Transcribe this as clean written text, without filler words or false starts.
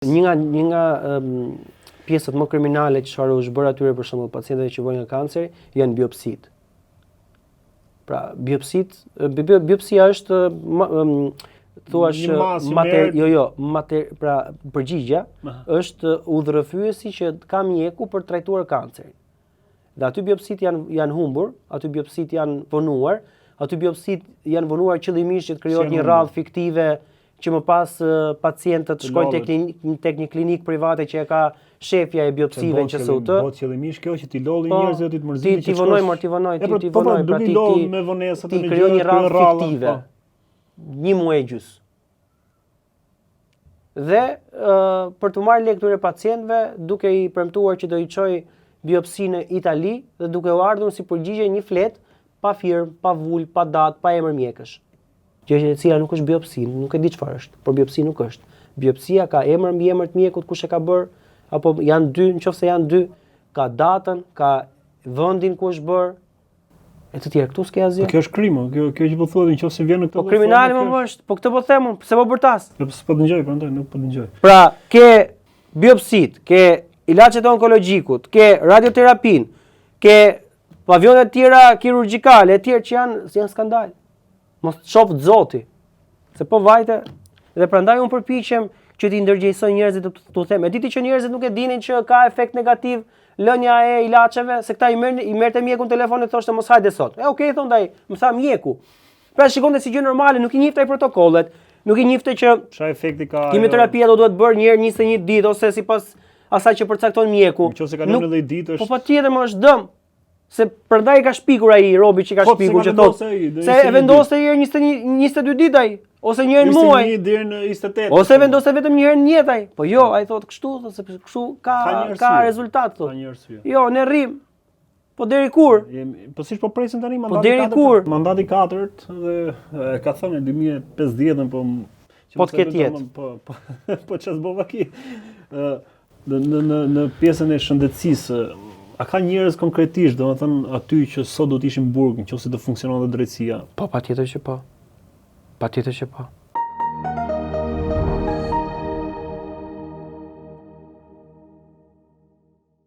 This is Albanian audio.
Një nga pjesët më kriminale që çfarë është bërë atyre për shembull pacientëve që vojnë nga kanceri janë biopsitë. Pra, biopsia është përgjigja është udhërrëfyesi që ka mjeku për trajtuar kancerin. Dhe aty biopsitë janë humbur, aty biopsitë janë vonuar, aty biopsitë janë vonuar qëllimisht që të krijohet një radhë fiktive që më pas pacientët shkojnë tek një klinikë private që e ka shefja e biopsive në QSUT. Po qëllimisht kjo që ti lolli njerëzve ti të mërzitni ti vonoj, pra ti me vonesat e krijon një radhë fiktive. Një muaj gjys. Dhe për të marrë lek këtyre pacientëve, duke i premtuar që do i çoj biopsi në Itali dhe duke u ardhur si përgjigje një flet pa firmë, pa vul, pa datë, pa emër mjekësh. Gjë e cila nuk është biopsi, nuk e di çfarë është, por biopsi nuk është. Biopsia ka emër mbi emër të mjekut kush e ka bërë, apo janë dy, nëse janë dy, ka datën, ka vendin ku është bërë. E të tjerë këtu s'ke asgjë. Kjo është krim, kjo që po thuat nëse vjen në këtë. Po kriminali më është, po këtë po them unë, pse po bërtas? Po dëgjoj, prandaj nuk po dëgjoj. Pra, ke biopsit, ke ilaçet onkologjikut, ke radioterapin, ke pavionet tjera kirurgjikale, etj që janë skandal. Mos të shoftë Zoti, se po vajte, dhe prandaj unë përpiqem që t'i ndërgjegjsoj njerëzit të them. E diti që njerëzit nuk e dinin që ka efekt negativ lënia e ilaçeve, se këta i merrte mjekun telefon e thoshte mos hajde sot. Okej, thon ai, më tha mjeku. Pra shikonte si gjë normale, nuk i njihte protokollet, nuk i njihte që çfarë efekti ka. Kimioterapia do duhet bërë një herë 21 ditë ose sipas asaj që përcakton mjeku. Nëse kalon edhe ditë është. Po patjetër më është dëm. Se prandaj ka shpikur ai robi që ka shpikur që thotë. Se e vendoste një herë 22 ditë ai, ose një herë në muaj. 21 deri në 28. Ose vendoste vetëm një herë në jetë ai. Po jo, ai thotë kështu, sepse kështu ka rezultat thotë. Ka një arsye. Jo, ne rrim. Po deri kur? Po siç po presim tani mandati 4. Po deri kur? Mandati 4 dhe ka thënë 2050-ën po po të ketë jetë. Po ç'as bova ki. Në pjesën e shëndetësisë a ka njerëz konkretisht, domethënë aty që sot do të ishin burg, nëse do funksiononte drejtësia? Po, patjetër që po. Patjetër që po.